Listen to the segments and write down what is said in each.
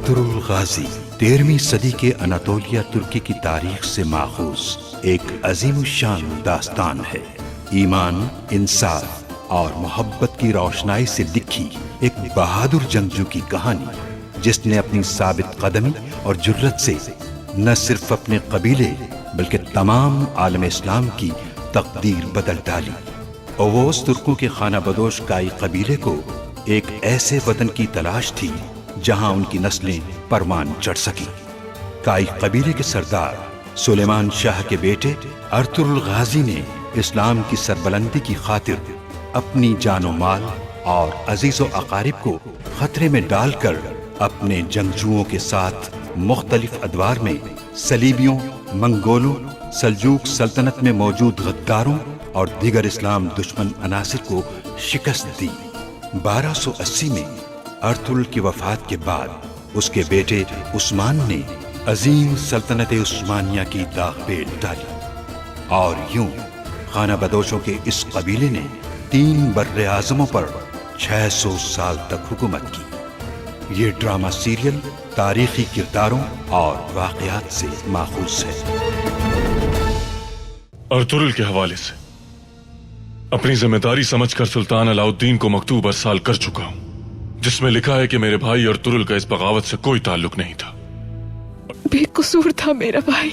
Ertugrul गाजी 13वीं सदी के Anatolia तुर्की की तारीख से माखूज एक अजीमुशान दास्तान है। ईमान, इंसाफ और मोहब्बत की रोशनाई से लिखी एक बहादुर जंगजू की कहानी, जिसने अपनी साबित कदमी और जुर्रत से न सिर्फ अपने कबीले बल्कि तमाम आलम इस्लाम की तकदीर बदल डाली। ओवोस तुर्कों के खाना बदोश काई कबीले को एक ऐसे वतन की तलाश थी जहां उनकी नस्लें परवान चढ़ सकी। काई कबीले के सरदार सुलेमान शाह के बेटे अर्तुरुल गाजी ने इस्लाम की सरबलंदी की खातिर अपनी जानो माल और अजीजो अकारिब को खतरे में डालकर अपने जंगजुओं के साथ मुख्तलिफ अदवार में सलीबियों, मंगोलों, सल्जूक सल्तनत में मौजूद गद्दारों और दीगर इस्लाम दुश्मन अनासिर को शिकस्त दी। 1280 में अर्तुरुल की वफात के बाद उसके बेटे उस्मान ने अजीम सल्तनत उस्मानिया की दाग पेल डाली और यूं खाना बदोशों के इस कबीले ने 3 बर्रे आज़मों पर 600 साल तक हुकूमत की। ये ड्रामा सीरियल तारीखी किरदारों और वाक़यात से माखूज है। अर्तुरुल के हवाले से अपनी जिम्मेदारी समझकर सुल्तान अलाउद्दीन को मकतूब अरसाल कर चुका हूं, जिसमें लिखा है कि मेरे भाई अर्तुरुल का इस बगावत से कोई ताल्लुक नहीं था। बेकसूर था मेरा भाई,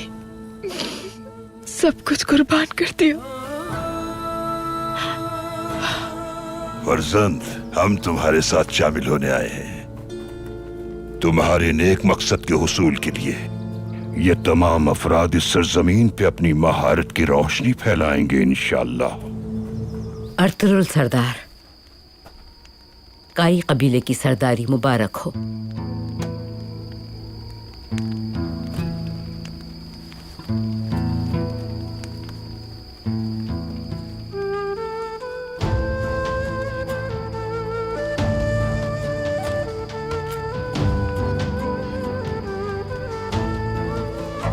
सब कुछ कुर्बान कर दिया। फर्जंद, हम तुम्हारे साथ शामिल होने आए हैं, तुम्हारे नेक मकसद के हुसूल के लिए। ये तमाम अफराद इस सरजमीन पे अपनी महारत की रोशनी फैलाएंगे इंशाअल्लाह। अर्तुरुल सरदार, काई कबीले की सरदारी मुबारक हो।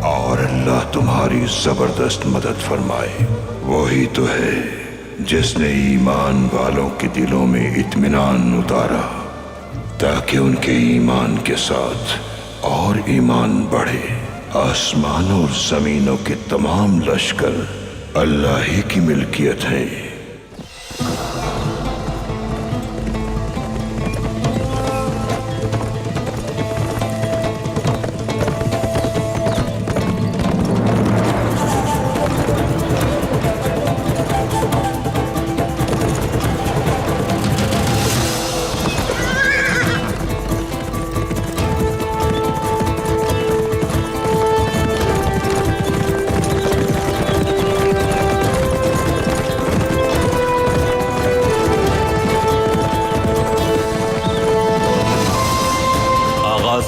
और अल्लाह तुम्हारी जबरदस्त मदद फरमाए। वही तो है जिसने ईमान वालों के दिलों में इत्मीनान उतारा, ताकि उनके ईमान के साथ और ईमान बढ़े। आसमान और जमीनों के तमाम लश्कर अल्लाह ही की मिल्कियत है।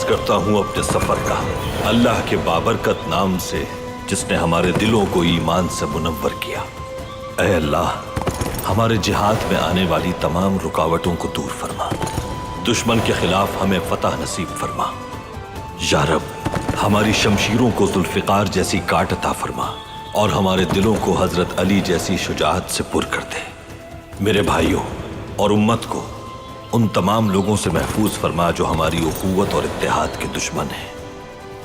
करता हूं अपने सफर का अल्लाह के बाबरकत नाम से, जिसने हमारे दिलों को ईमान से मुनव्वर किया। ऐ अल्लाह, हमारे जिहाद में आने वाली तमाम रुकावटों को दूर फरमा, दुश्मन के खिलाफ हमें फतह नसीब फरमा। या रब, हमारी शमशीरों को जुल्फिकार जैसी काट अता फरमा और हमारे दिलों को हजरत अली जैसी शुजाअत से पुर कर दे। मेरे भाइयों और उम्मत को उन तमाम लोगों से महफूज फरमा जो हमारी उखुवत और इत्तेहाद के दुश्मन हैं।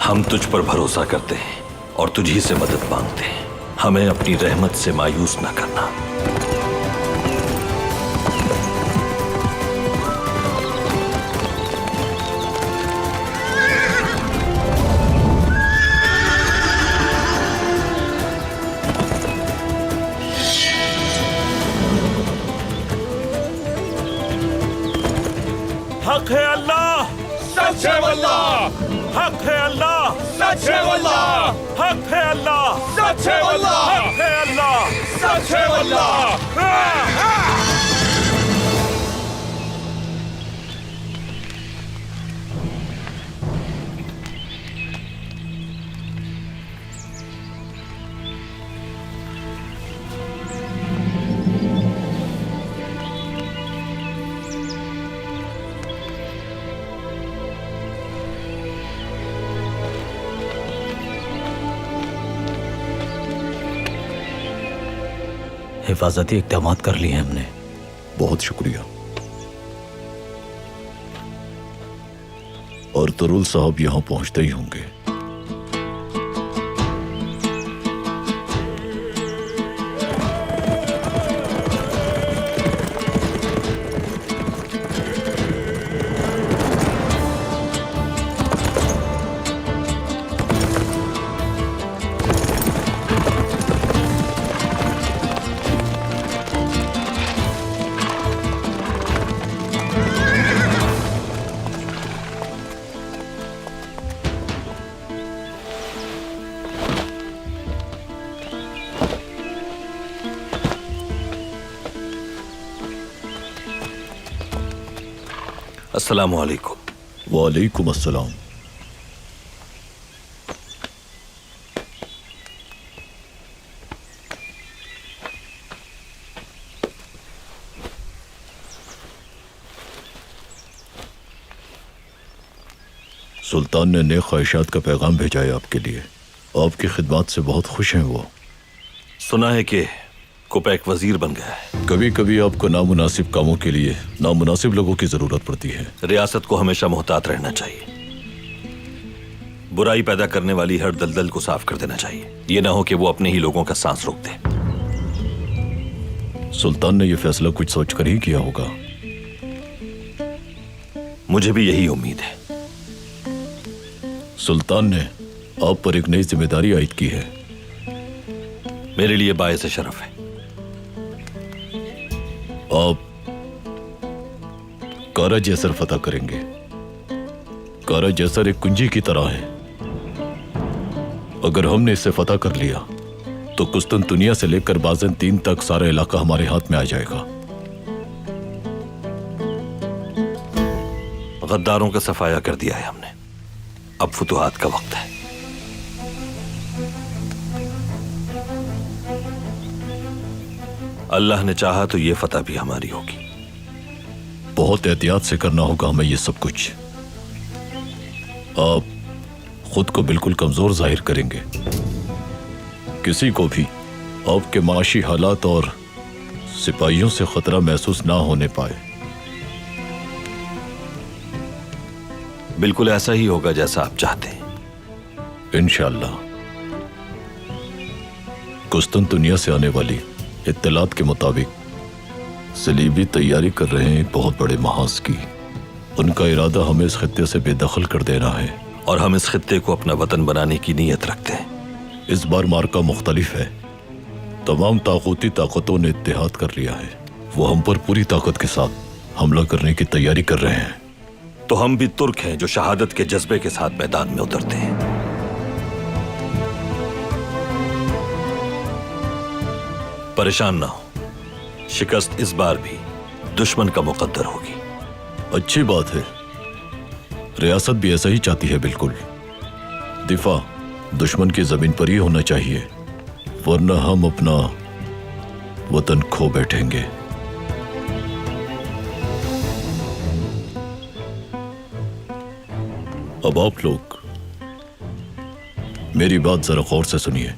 हम तुझ पर भरोसा करते हैं और तुझी से मदद मांगते हैं। हमें अपनी रहमत से मायूस न करना। हक है अल्लाह, सच है वल्लाह। हक है अल्लाह, सच है वल्लाह। हक है अल्लाह, सच है वल्लाह। हक है अल्लाह, सच है वल्लाह। हिफाजती इक़दाम कर लिए हमने। बहुत शुक्रिया। और तुरुल साहब यहाँ पहुंचते ही होंगे। अस्सलामु अलैकुम। वालेकुम अस्सलाम। सुल्तान ने नेक ख्वाहिशात का पैगाम भेजा है आपके लिए। आपकी खिदमत से बहुत खुश हैं वो। सुना है कि कोपैक वजीर बन गया है। कभी कभी आपको नामुनासिब कामों के लिए नामुनासिब लोगों की जरूरत पड़ती है। रियासत को हमेशा मोहतात रहना चाहिए। बुराई पैदा करने वाली हर दलदल को साफ कर देना चाहिए। ये ना हो कि वो अपने ही लोगों का सांस रोक दे। सुल्तान ने यह फैसला कुछ सोचकर ही किया होगा। मुझे भी यही उम्मीद है। सुल्तान ने आप पर एक नई जिम्मेदारी आयद की है। मेरे लिए बायस शरफ है। आप कारा जैसर फतह करेंगे। कारा जैसर एक कुंजी की तरह है। अगर हमने इसे फतह कर लिया तो कुस्तुनतुनिया से लेकर बाज़ंतीन तक सारा इलाका हमारे हाथ में आ जाएगा। गद्दारों का सफाया कर दिया है हमने। अब फुतुहात का वक्त है। अल्लाह ने चाहा तो ये फतह भी हमारी होगी। बहुत एहतियात से करना होगा हमें ये सब कुछ। आप खुद को बिल्कुल कमजोर जाहिर करेंगे। किसी को भी आपके माशी हालात और सिपाहियों से खतरा महसूस ना होने पाए। बिल्कुल ऐसा ही होगा जैसा आप चाहते हैं। इंशाअल्लाह। कुस्तुनतुनिया से आने वाली इत्तलात के मुताबिक सलीबी तैयारी कर रहे हैं एक बहुत बड़े महाज की। उनका इरादा हमें इस खित्ते से बेदखल कर देना है और हम इस खित्ते को अपना वतन बनाने की नीयत रखते हैं। इस बार मार्का मुख्तलिफ है। तमाम ताकूती ताकतों ने इत्तेहाद कर लिया है। वो हम पर पूरी ताकत के साथ हमला करने की तैयारी कर रहे हैं। तो हम भी तुर्क हैं जो शहादत के जज्बे के साथ मैदान में उतरते हैं। परेशान ना हो, शिकस्त इस बार भी दुश्मन का मुकद्दर होगी। अच्छी बात है। रियासत भी ऐसा ही चाहती है। बिल्कुल। दिफा दुश्मन की जमीन पर ही होना चाहिए, वरना हम अपना वतन खो बैठेंगे। अब आप लोग मेरी बात जरा गौर से सुनिए।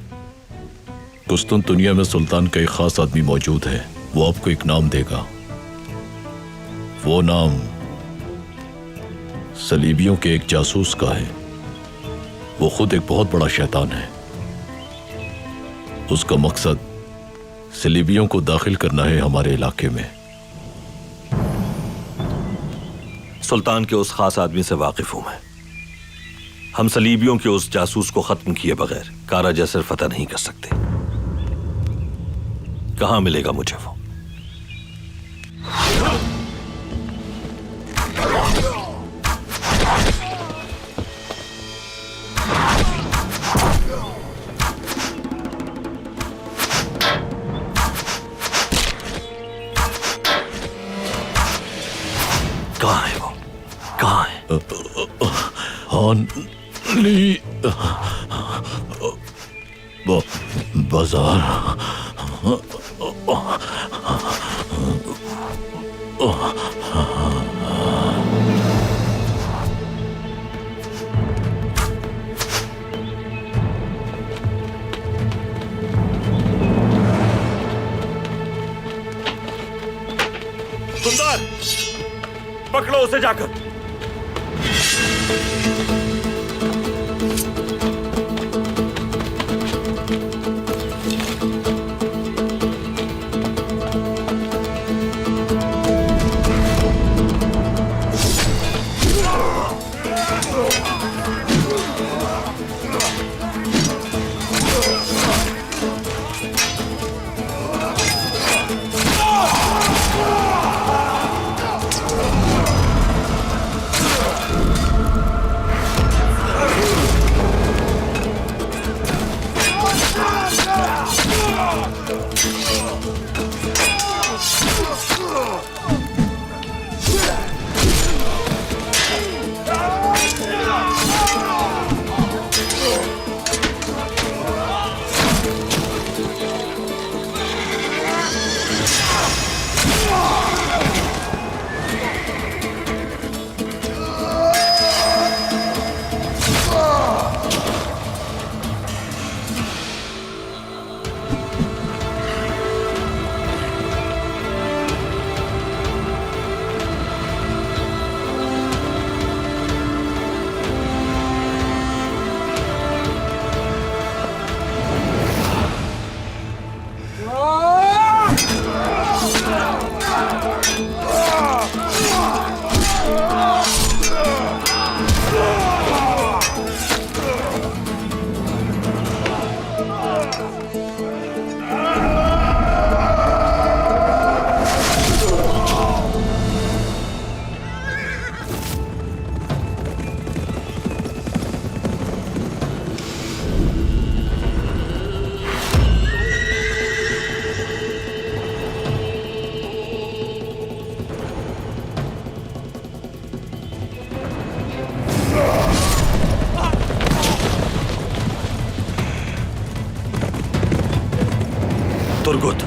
कुस्तुनतुनिया में सुल्तान का एक खास आदमी मौजूद है। वो आपको एक नाम देगा। वो नाम सलीबियों के एक जासूस का है। वो खुद एक बहुत बड़ा शैतान है। उसका मकसद सलीबियों को दाखिल करना है हमारे इलाके में। सुल्तान के उस खास आदमी से वाकिफ हूं मैं। हम सलीबियों के उस जासूस को खत्म किए बगैर कारा जैसर फतह नहीं कर सकते। कहां मिलेगा मुझे वो? कहां है वो? कहां है? हान ली बाजार। सुल्तान, पकड़ो उसे जाकर। तुर्गुत,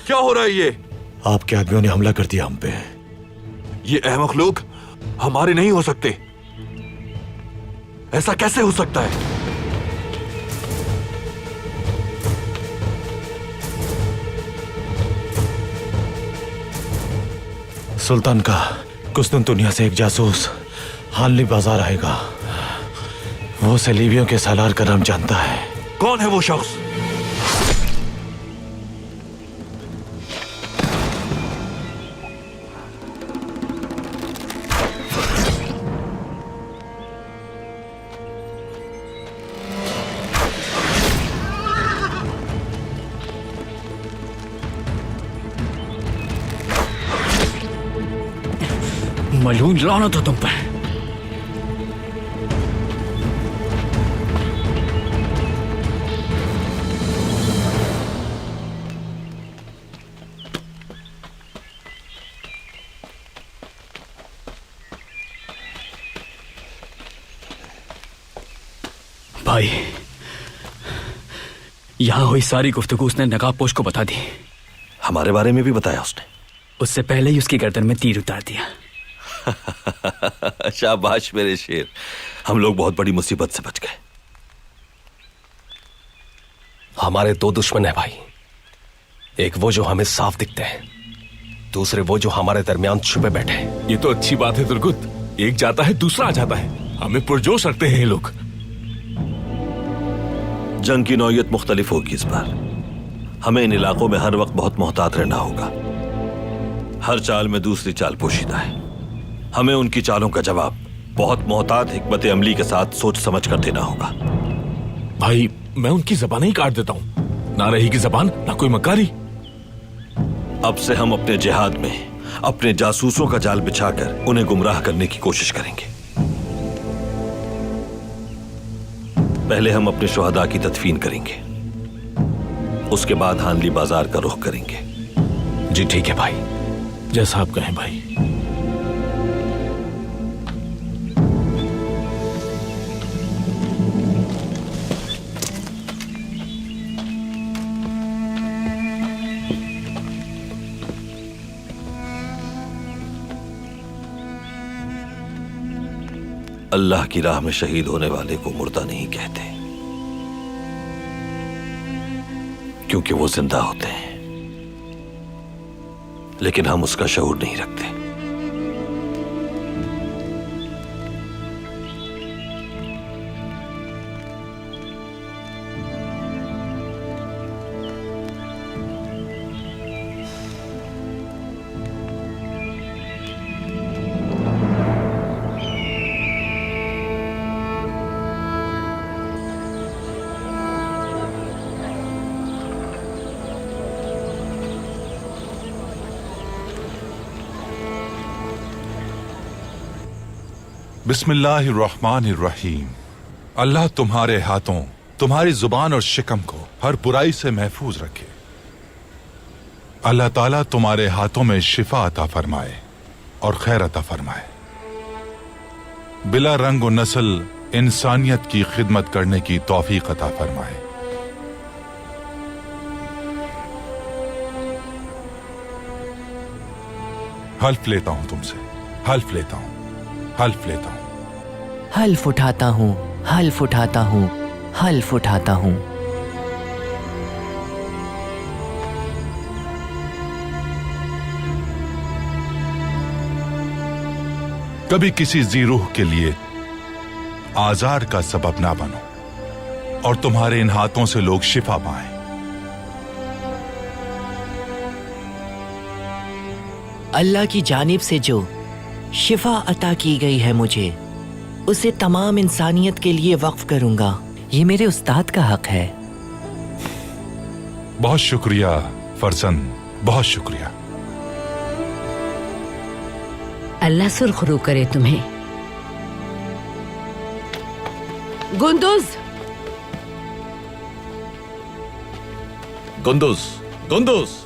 क्या हो रहा है ये? आपके आदमियों ने हमला कर दिया हम पे। ये अहमक लोग हमारे नहीं हो सकते। ऐसा कैसे हो सकता है? सुल्तान का कुछ दुनिया से एक जासूस हानली बाजार आएगा। वो सलीबियों के सालार का नाम जानता है। कौन है वो शख्स? मलून लानत हो तुम पर। भाई, यहां हुई सारी गुफ्तगू उसने नकाबपोश को बता दी। हमारे बारे में भी बताया उसने? उससे पहले ही उसकी गर्दन में तीर उतार दिया। शाबाश मेरे शेर, हम लोग बहुत बड़ी मुसीबत से बच गए। हमारे दो दुश्मन है भाई, एक वो जो हमें साफ दिखते हैं, दूसरे वो जो हमारे दरमियान छुपे बैठे हैं। ये तो अच्छी बात है दुर्गुत, एक जाता है दूसरा आ जाता है। हमें पुरजोश रखते हैं ये लोग। जंग की नौयत मुख्तलिफ होगी इस बार। हमें इन इलाकों में हर वक्त बहुत मोहतात रहना होगा। हर चाल में दूसरी चाल पोशीदा है। हमें उनकी चालों का जवाब बहुत मोहतात हिकमत अमली के साथ सोच समझ कर देना होगा। भाई मैं उनकी जबान ही काट देता हूँ, ना रहेगी जबान ना कोई मकारी। अब से हम अपने जिहाद में अपने जासूसों का जाल बिछाकर उन्हें गुमराह करने की कोशिश करेंगे। पहले हम अपने शुहदा की तदफीन करेंगे, उसके बाद हानली बाजार का रुख करेंगे। जी ठीक है भाई। जैसा आप कहें भाई। अल्लाह की राह में शहीद होने वाले को मुर्दा नहीं कहते, क्योंकि वो जिंदा होते हैं, लेकिन हम उसका शऊर नहीं रखते। बिस्मिल्लाहिर्रहमानिर्रहीम। अल्लाह तुम्हारे हाथों, तुम्हारी जुबान और शिकम को हर बुराई से महफूज रखे। अल्लाह ताला तुम्हारे हाथों में शिफा अता फरमाए और खैर अता फरमाए। बिला रंग व नस्ल इंसानियत की खिदमत करने की तौफीक अता फरमाए। हल्फ लेता हूं तुमसे, हल्फ लेता हूं, हल्फ लेता हूं। हल्फ उठाता हूं, हल्फ उठाता हूं, हल्फ उठाता हूं। कभी किसी जीरूह के लिए आजार का सबब ना बनो और तुम्हारे इन हाथों से लोग शिफा पाएं। अल्लाह की जानिब से जो शिफा अता की गई है मुझे, उसे तमाम इंसानियत के लिए वक्फ करूंगा। ये मेरे उस्ताद का हक है। बहुत शुक्रिया फरजंद, बहुत शुक्रिया। अल्लाह सुरखरू करे तुम्हें। गुंदुज, गुंदुज, गुंदुज।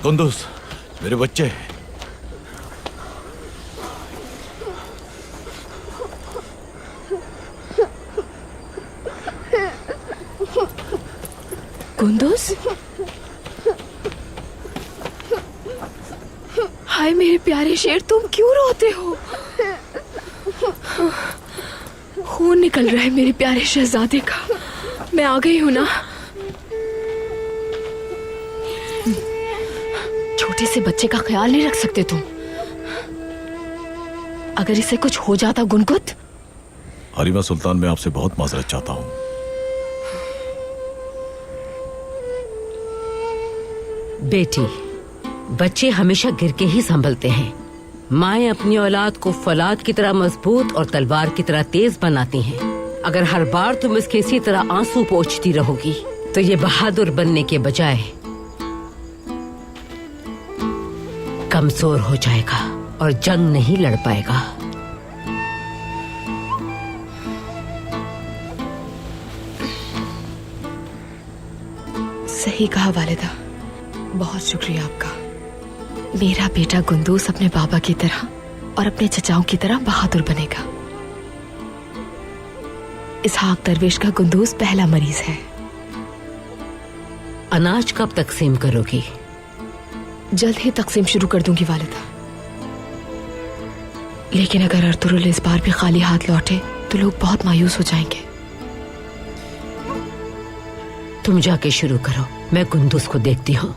कुंदुस, मेरे बच्चे। कुंदुस, हाय मेरे प्यारे शेर, तुम क्यों रोते हो? खून निकल रहा है मेरे प्यारे शहजादे का। मैं आ गई हूं ना। छोटे से बच्चे का ख्याल नहीं रख सकते तुम? अगर इसे कुछ हो जाता गुनगुत। हरीमा सुल्तान, मैं आपसे बहुत माजरत चाहता हूं। बेटी, बच्चे हमेशा गिर के ही संभलते हैं। माएं अपनी औलाद को फौलाद की तरह मजबूत और तलवार की तरह तेज बनाती हैं। अगर हर बार तुम इसके इसी तरह आंसू पोंछती रहोगी तो ये बहादुर बनने के बजाय कमजोर हो जाएगा और जंग नहीं लड़ पाएगा। सही कहा वालिदा, बहुत शुक्रिया आपका। मेरा बेटा गुंदूस अपने बाबा की तरह और अपने चचाओं की तरह बहादुर बनेगा। इसहाक दरवेश का कुंदूस पहला मरीज है। अनाज कब तकसीम करोगी? जल्द ही तकसीम शुरू कर दूंगी वालिदा। लेकिन अगर अर्तुरुल इस बार भी खाली हाथ लौटे तो लोग बहुत मायूस हो जाएंगे। तुम जाके शुरू करो, मैं कुंदूस को देखती हूँ।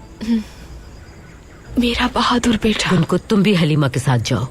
मेरा बहादुर बेटा। उनको तुम भी हलीमा के साथ जाओ।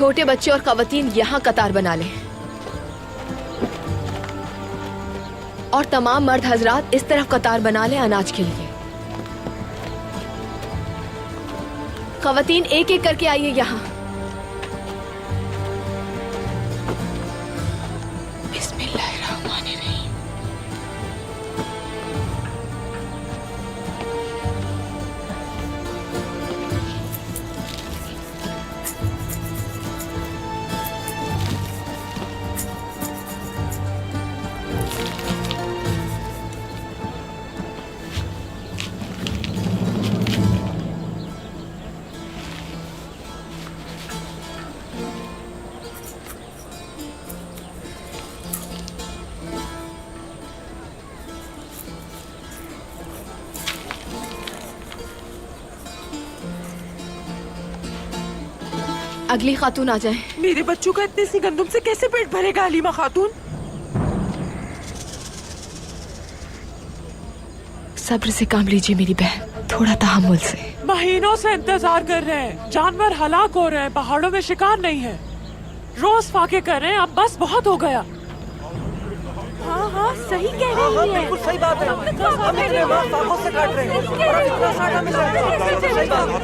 छोटे बच्चे और खवातीन यहाँ कतार बना लें और तमाम मर्द हजरात इस तरफ कतार बना लें अनाज के लिए। खवातीन एक एक करके आइए यहाँ। बिस्मिल्लाहिर्रहमानिर्रहीम। अगली खातून आ जाए। मेरे बच्चों का इतने सी गंदुम से कैसे पेट भरेगा हलीमा खातून? सब्र से काम लीजिए मेरी बहन, थोड़ा तहम्मुल से। महीनों से इंतजार कर रहे हैं, जानवर हलाक हो रहे हैं, पहाड़ों में शिकार नहीं है, रोज फाके कर रहे हैं, अब बस बहुत हो गया। हाँ हाँ सही कह रही है। बिल्कुल सही बात है। हम इतने वक्त फाकों से काट रहे हैं और अब इतना सारा मिल रहा है। सही बात। हम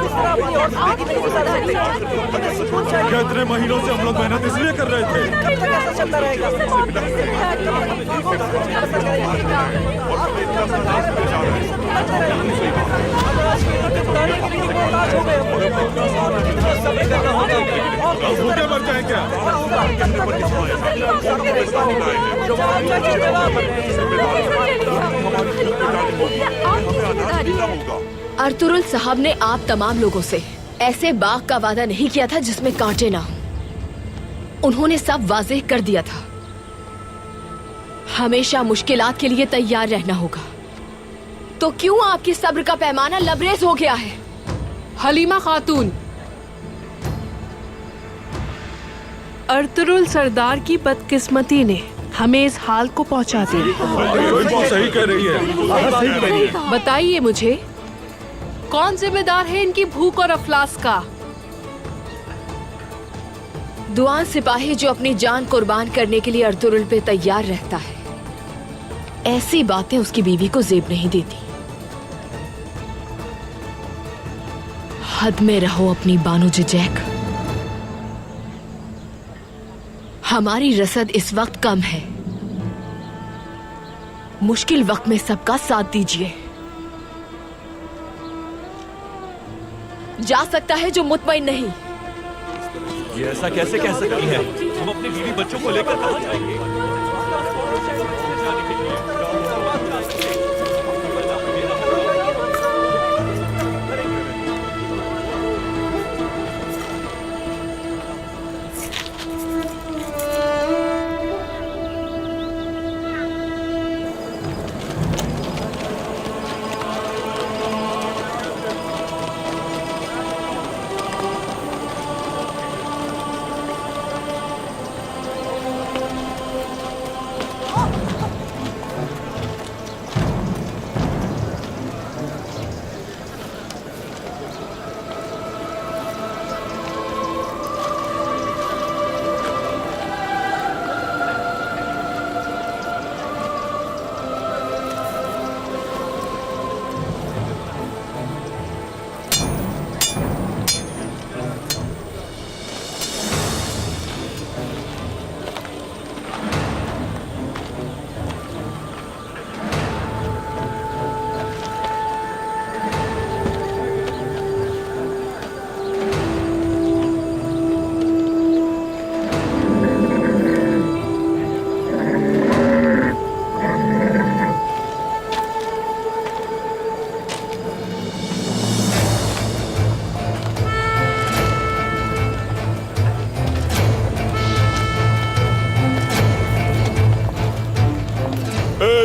इस तरह अपनी और जिंदगी नहीं गुजार सकते। हमें सुकून चाहिए। इतने महीनों से हम लोग मेहनत इसलिए कर रहे थे। कब तक ऐसा चलता रहेगा? भूखे मर जाए क्या? अर्तुरुल साहब ने आप तमाम लोगों से ऐसे बाग का वादा नहीं किया था जिसमें कांटे ना हो। उन्होंने सब वाज़ेह कर दिया था। हमेशा मुश्किलात के लिए तैयार रहना होगा। तो क्यों आपकी सब्र का पैमाना लबरेज हो गया है? हलीमा खातून, अर्तुरुल सरदार की बदकिस्मती ने हमें इस हाल को पहुंचा दिया। सही कह रही है। बताइए मुझे, कौन जिम्मेदार है इनकी भूख और अफलास का? दुआन सिपाही जो अपनी जान कुर्बान करने के लिए अर्तुरुल पे तैयार रहता है। ऐसी बातें उसकी बीवी को जेब नहीं देती। हद में रहो अपनी बानो जैक। हमारी रसद इस वक्त कम है। मुश्किल वक्त में सबका साथ दीजिए। जा सकता है जो मुतमईन नहीं। ये ऐसा कैसे कह सकती है? हम अपने बीवी बच्चों को लेकर कहाँ जाएंगे?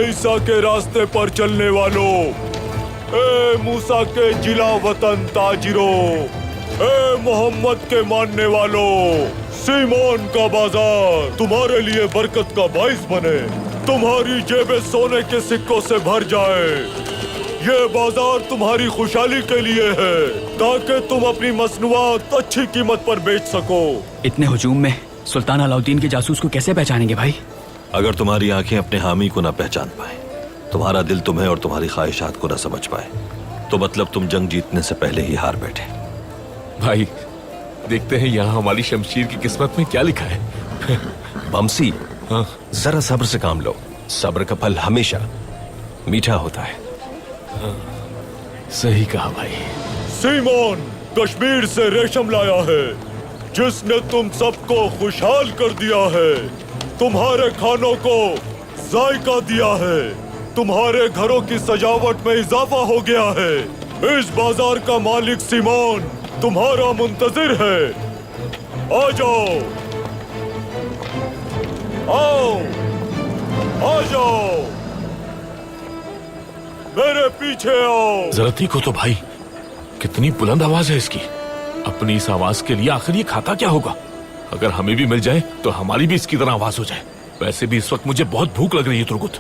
ईसा के रास्ते पर चलने वालों, ए मूसा के जिला वतन ताजिरों, ए मोहम्मद के मानने वालों, सीमोन का बाजार तुम्हारे लिए बरकत का बाइस बने, तुम्हारी जेबें सोने के सिक्कों से भर जाए। ये बाजार तुम्हारी खुशहाली के लिए है ताकि तुम अपनी मसनूआत अच्छी कीमत पर बेच सको। इतने हुजूम में सुल्तान अलाउद्दीन के जासूस को कैसे पहचानेंगे भाई? अगर तुम्हारी आंखें अपने हामी को न पहचान पाए, तुम्हारा दिल तुम्हें और तुम्हारी ख्वाहिशात को न समझ पाए, तो मतलब तुम जंग जीतने से पहले ही हार बैठे। भाई देखते हैं यहाँ हमारी शमशीर की किस्मत में क्या लिखा है। बमसी, जरा सब्र से काम लो। सब्र का फल हमेशा मीठा होता है। सही कहा भाई। सीमोन कश्मीर से रेशम लाया है जिसने तुम सबको खुशहाल कर दिया है, तुम्हारे खानों को जायका दिया है, तुम्हारे घरों की सजावट में इजाफा हो गया है। इस बाजार का मालिक सीमोन तुम्हारा मुंतजिर है। आ जाओ, आओ, आ जाओ, मेरे पीछे आओ। जरा देखो तो भाई, कितनी बुलंद आवाज है इसकी। अपनी इस आवाज के लिए आखिर ये खाता क्या होगा? अगर हमें भी मिल जाए तो हमारी भी इसकी तरह आवाज हो जाए। वैसे भी इस वक्त मुझे बहुत भूख लग रही है तुर्गुत।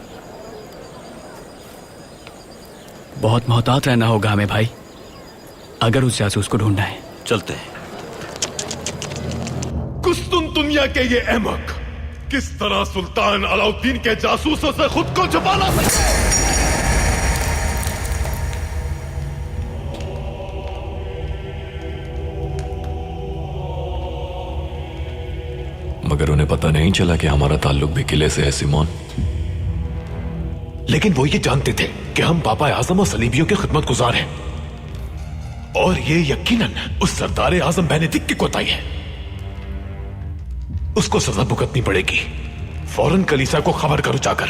बहुत मोहतात रहना होगा हमें भाई, अगर उस जासूस को ढूंढना है। चलते हैं। कुस्तुनतुनिया के ये अहमक किस तरह सुल्तान अलाउद्दीन के जासूसों से खुद को छुपा ला सकते हैं? मगर उन्हें पता नहीं चला कि हमारा ताल्लुक भी किले से है सिमोन। लेकिन वो ये जानते थे कि हम पापा आजम और सलीबियों के खिदमत गुजार हैं, और ये यकीनन उस सरदार आजम बेनेडिक्ट की कोताही है। उसको सजा भुगतनी पड़ेगी। फौरन कलीसा को खबर करो जाकर।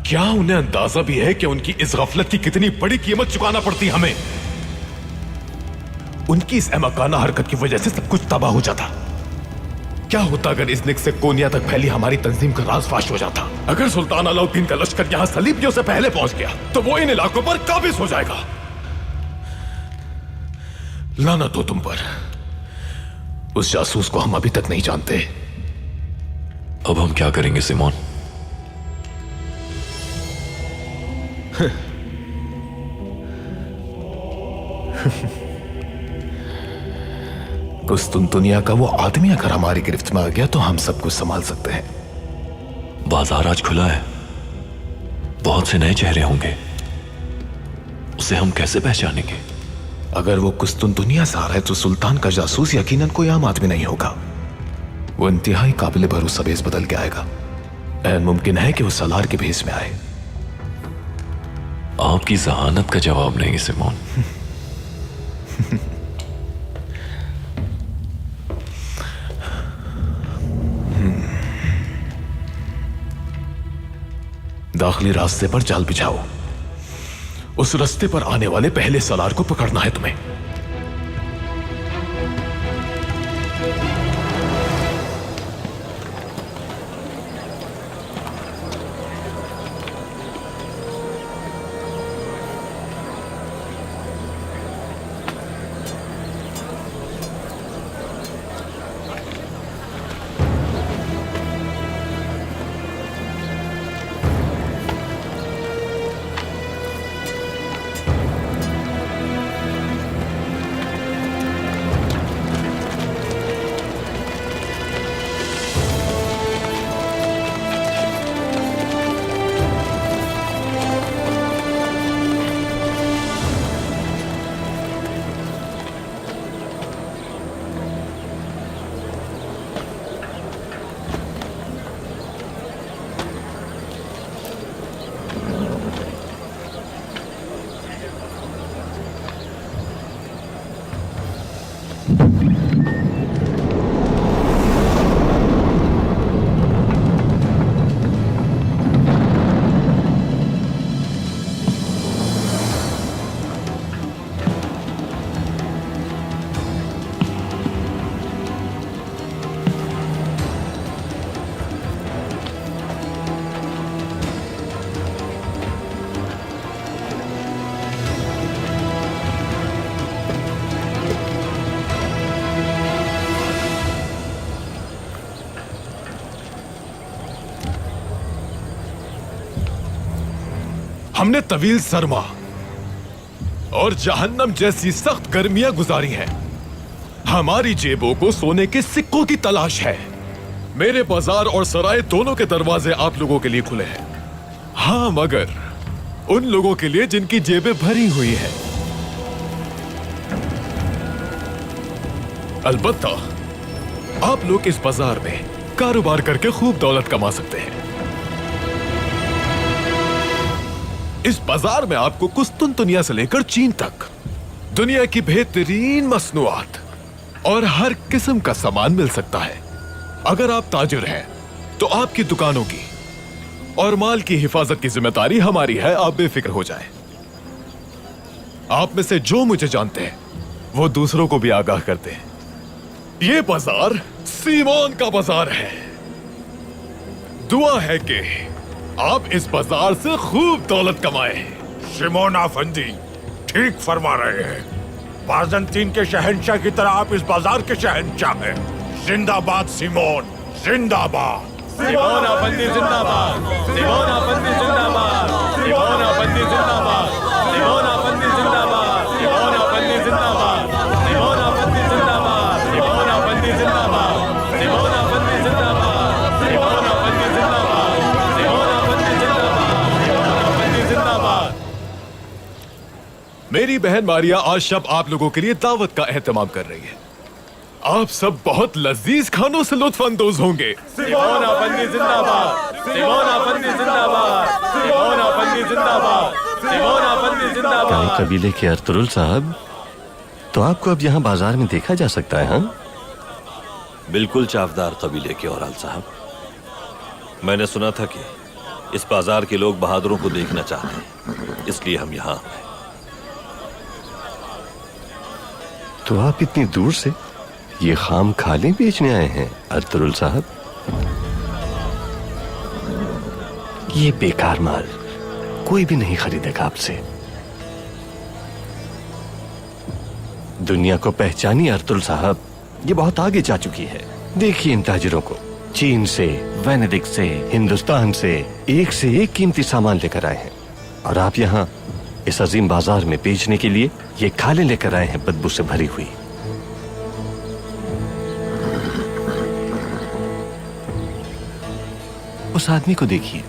क्या उन्हें अंदाजा भी है कि उनकी इस गफलत की कितनी बड़ी कीमत चुकाना पड़ती हमें? उनकी इस अहमकाना हरकत की वजह से सब कुछ तबाह हो जाता। क्या होता अगर इज़्निक से कोनिया तक फैली हमारी तंजीम का राज फाश हो जाता? अगर सुल्तान अलाउद्दीन का लश्कर यहां सलीबियों से पहले पहुंच गया तो वो इन इलाकों पर काबिज हो जाएगा। लानत हो तुम पर। उस जासूस को हम अभी तक नहीं जानते। अब हम क्या करेंगे सिमोन? कुस्तुनतुनिया का वो आदमी अगर हमारी गिरफ्त में आ गया तो हम सब कुछ संभाल सकते हैं। बाजार आज खुला है, बहुत से नए चेहरे होंगे, उसे हम कैसे पहचानेंगे? अगर वो कुस्तुनतुनिया से आ रहा है तो सुल्तान का जासूस यकीनन कोई आम आदमी नहीं होगा। वो इंतहाई काबिल भरोसा भेस बदल के आएगा। ऐन मुमकिन है कि वो सलार के भेस में आए। आपकी जहानत का जवाब नहीं सिमोन। दाखिली रास्ते पर जाल बिछाओ। उस रास्ते पर आने वाले पहले सलार को पकड़ना है तुम्हें। हमने तवील सरमा और जहन्नम जैसी सख्त गर्मियां गुजारी हैं। हमारी जेबों को सोने के सिक्कों की तलाश है। मेरे बाजार और सराय दोनों के दरवाजे आप लोगों के लिए खुले हैं। हाँ, मगर उन लोगों के लिए जिनकी जेबें भरी हुई हैं। अलबत्ता आप लोग इस बाजार में कारोबार करके खूब दौलत कमा सकते हैं। इस बाजार में आपको कुस्तुनतुनिया से लेकर चीन तक दुनिया की बेहतरीन मसनूआत और हर किस्म का सामान मिल सकता है। अगर आप ताजिर हैं तो आपकी दुकानों की और माल की हिफाजत की जिम्मेदारी हमारी है। आप बेफिक्र हो जाएं। आप में से जो मुझे जानते हैं वो दूसरों को भी आगाह करते हैं। ये बाजार सीमोन का बाजार है। दुआ है कि आप इस बाजार से खूब दौलत कमाएं। शिमोन आफंदी ठीक फरमा रहे हैं। बाज़ंतीन के शहंशाह की तरह आप इस बाजार के शहंशाह हैं। जिंदाबाद सिमोन, जिंदाबाद। सिमोन आफंदी जिंदाबाद, सिमोन आफंदी जिंदाबाद, सिमोन आफंदी जिंदाबाद, सिमोन आफंदी जिंदाबाद, सिमोन आफंदी जिंदाबाद, सिमोन आफंदी जिंदाबाद, सिमोन आफंदी जिंदाबाद, सिमोन आफंदी जिंदाबाद, सिमोन आफंदी जिंदाबाद, सिमोन आफंदी जिंदाबाद, सिमोन आफंदी जिंदाबाद। मेरी बहन मारिया आज शब आप लोगों के लिए दावत का एहतमाम कर रही है। आप सब बहुत लजीज खानों से लुत्फ अंदोज होंगे। सिमोन आफंदी जिंदाबाद, सिमोन आफंदी जिंदाबाद, सिमोन आफंदी जिंदाबाद, सिमोन आफंदी जिंदाबाद। कबीले के अर्तुरुल साहब, तो आपको अब यहाँ बाजार में देखा जा सकता है। हाँ, बिल्कुल चावदार कबीले के औराल साहब। मैंने सुना था कि इस बाजार के लोग बहादुरों को देखना चाहते हैं, इसलिए हम यहाँ आए। तो आप इतनी दूर से ये खाम खाली बेचने आए हैं अर्तुरुल साहब? ये बेकार माल कोई भी नहीं खरीदेगा आपसे। दुनिया को पहचानिए अर्तुरुल साहब, ये बहुत आगे जा चुकी है। देखिए इन ताजिरों को, चीन से, वेनेडिक से, हिंदुस्तान से एक कीमती सामान लेकर आए हैं, और आप यहाँ इस अजीम बाजार में बेचने के लिए ये खाले लेकर आए हैं, बदबू से भरी हुई। उस आदमी को देखिए,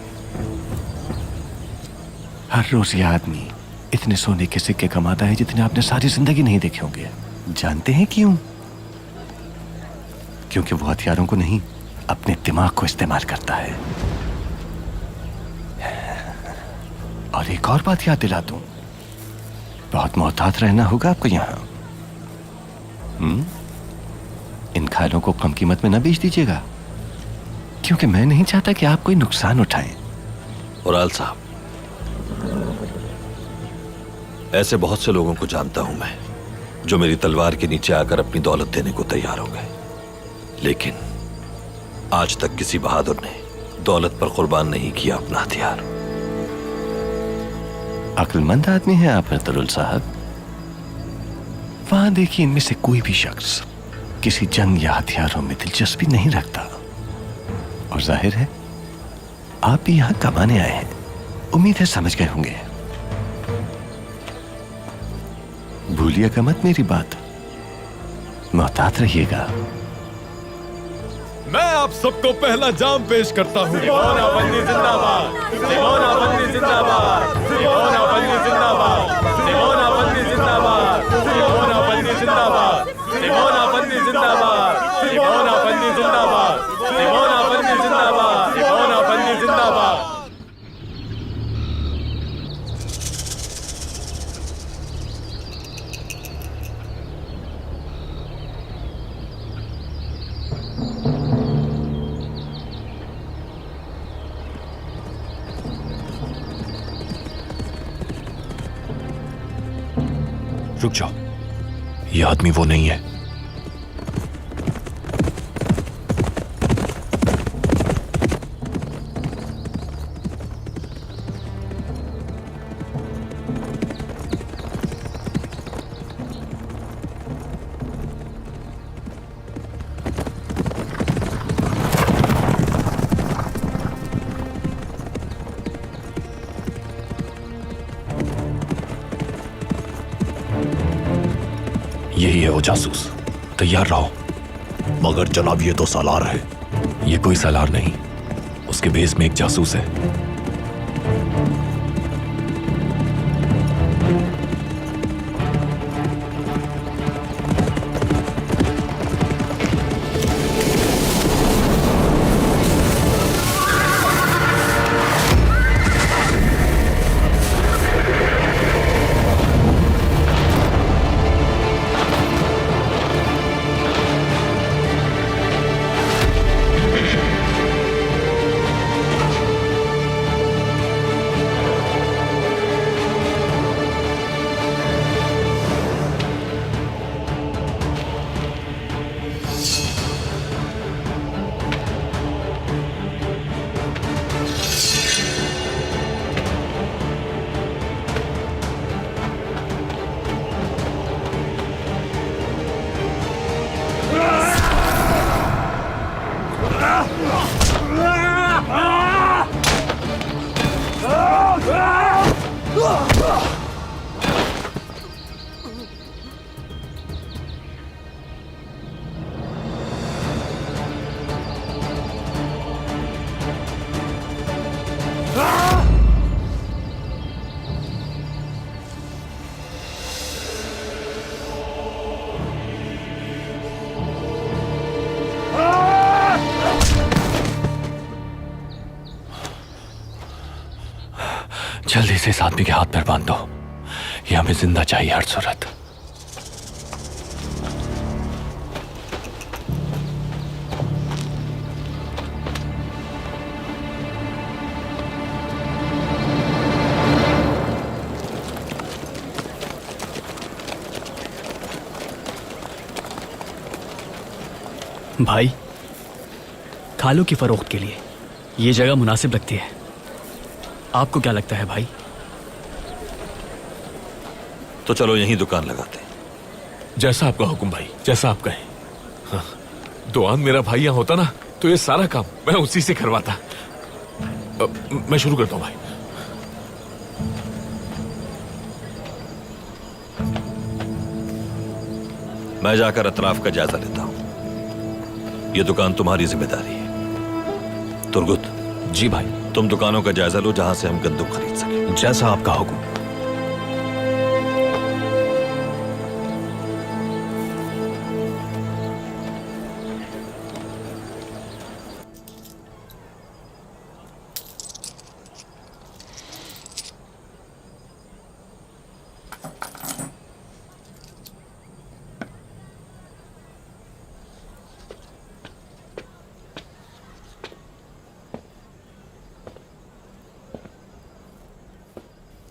हर रोज ये आदमी इतने सोने के सिक्के कमाता है जितने आपने सारी जिंदगी नहीं देखे होंगे। जानते हैं क्यों? क्योंकि वो हथियारों को नहीं, अपने दिमाग को इस्तेमाल करता है। और एक और बात याद दिला दूं, बहुत मोहतात रहना होगा आपको यहाँ। इन खालों को कम कीमत में ना बेच दीजिएगा, क्योंकि मैं नहीं चाहता कि आप कोई नुकसान उठाएं। औराल साहब, ऐसे बहुत से लोगों को जानता हूं मैं जो मेरी तलवार के नीचे आकर अपनी दौलत देने को तैयार हो गए, लेकिन आज तक किसी बहादुर ने दौलत पर कुर्बान नहीं किया अपना हथियार। अक्लमंद आदमी है आप अर्तुरुल साहब। वहां देखिए, इनमें से कोई भी शख्स किसी जंग या हथियारों में दिलचस्पी नहीं रखता, और जाहिर है आप भी यहां कमाने आए हैं। उम्मीद है समझ गए होंगे। भूलिएगा मत मेरी बात, मोहतात रहिएगा। मैं आप सबको पहला जाम पेश करता हूँ। सिमोन आफंदी जिंदाबाद, सिमोन आफंदी जिंदाबाद, सिमोन आफंदी जिंदाबाद, सिमोन आफंदी जिंदाबाद, सिमोन आफंदी जिंदाबाद, सिमोन आफंदी जिंदाबाद, सिमोन आफंदी जिंदाबाद, सिमोन आफंदी जिंदाबाद, सिमोन आफंदी जिंदाबाद। रुक जाओ, ये आदमी वो नहीं है। यही है वो जासूस। तैयार रहो। मगर जनाब ये तो सालार है। ये कोई सालार नहीं, उसके बेस में एक जासूस है। जल्दी से इस आदमी के हाथ पैर बांध दो, ये हमें जिंदा चाहिए हर सूरत। भाई, खालों की फरोख्त के लिए ये जगह मुनासिब लगती है। आपको क्या लगता है भाई? तो चलो यहीं दुकान लगाते हैं। जैसा आपका हुक्म भाई, जैसा आप कहें। हाँ, दुआन मेरा भाई यहाँ होता ना तो ये सारा काम मैं उसी से करवाता। मैं शुरू करता हूँ भाई। मैं जाकर अतराफ का जायजा लेता हूं। यह दुकान तुम्हारी जिम्मेदारी है। तुर्गुत। जी भाई। तुम दुकानों का जायजा लो जहां से हम गंदम खरीद सकें। जैसा आपका हुक्म।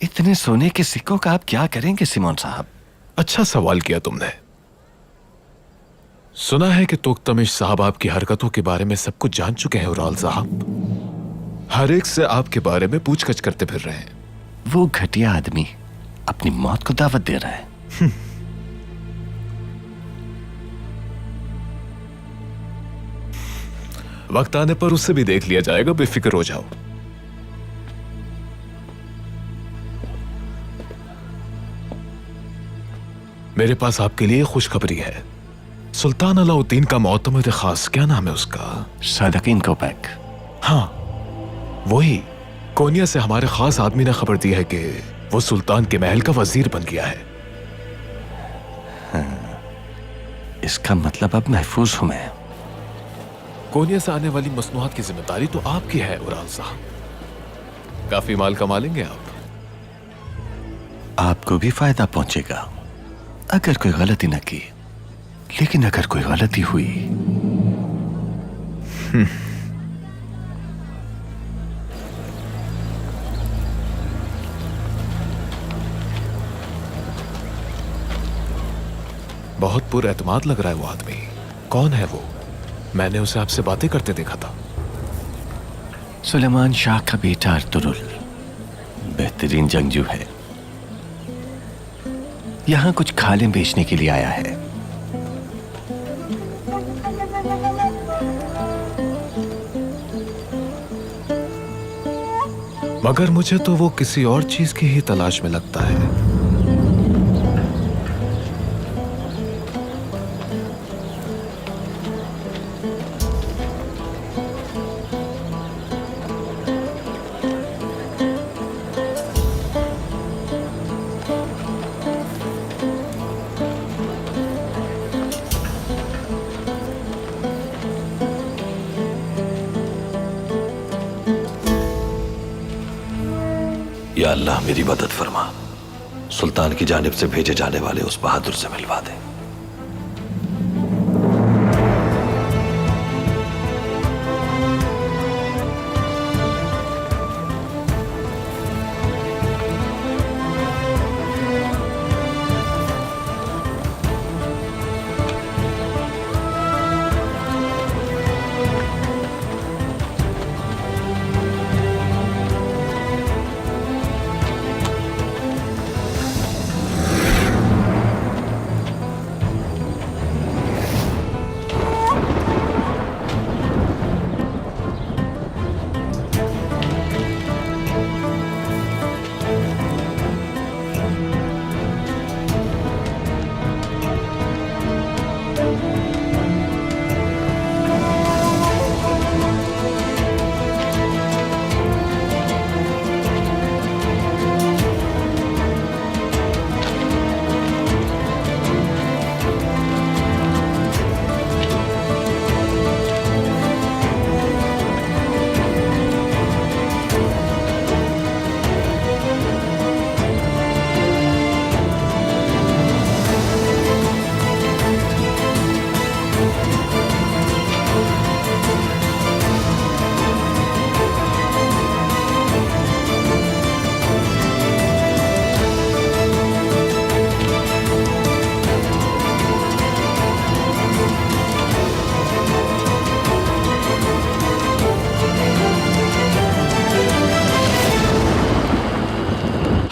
इतने सोने के सिक्कों का आप क्या करेंगे सिमोन साहब? अच्छा सवाल किया तुमने। सुना है कि तुख्तमिश साहब आपकी हरकतों के बारे में सब कुछ जान चुके हैं उराल साहब। हर एक से आपके बारे में पूछगछ करते फिर रहे हैं। वो घटिया आदमी अपनी मौत को दावत दे रहा है। वक्त आने पर उससे भी देख लिया जाएगा, बेफिक्र हो जाओ। मेरे पास आपके लिए खुशखबरी है। सुल्तान अलाउद्दीन का मोतमद खास, क्या नाम है उसका? सादकीन कोपैक। हाँ वही। कोनिया से हमारे खास आदमी ने खबर दी है कि वो सुल्तान के महल का वजीर बन गया है। हाँ, इसका मतलब अब महफूज हूं मैं। कोनिया से आने वाली मसनूआत की जिम्मेदारी तो आपकी है उराल साहब। काफी माल कमा लेंगे आप। आपको भी फायदा पहुंचेगा अगर कोई गलती न की। लेकिन अगर कोई गलती हुई बहुत पुरएतमाद लग रहा है वो आदमी। कौन है वो? मैंने उसे आपसे बातें करते देखा था। सुलेमान शाह का बेटा अर्तुरुल बेहतरीन जंगजू है। यहां कुछ खालें बेचने के लिए आया है। मगर मुझे तो वो किसी और चीज की ही तलाश में लगता है। या अल्लाह मेरी मदद फरमा, सुल्तान की जानिब से भेजे जाने वाले उस बहादुर से मिलवा दे।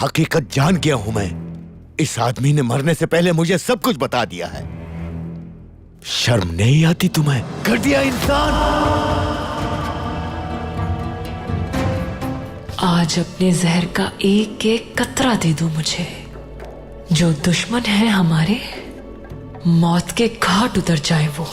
हकीकत जान गया हूं मैं। इस आदमी ने मरने से पहले मुझे सब कुछ बता दिया है। शर्म नहीं आती तुम्हें? घटिया इंसान! आज अपने जहर का एक एक कतरा दे दो मुझे। जो दुश्मन है हमारे, मौत के घाट उतर जाए वो।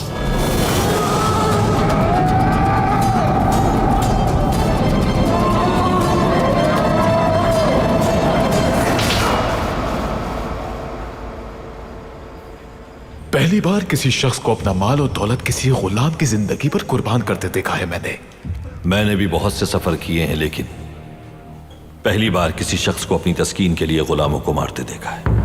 पहली बार किसी शख्स को अपना माल और दौलत किसी गुलाम की जिंदगी पर कुर्बान करते देखा है मैंने भी बहुत से सफर किए हैं, लेकिन पहली बार किसी शख्स को अपनी तस्कीन के लिए गुलामों को मारते देखा है।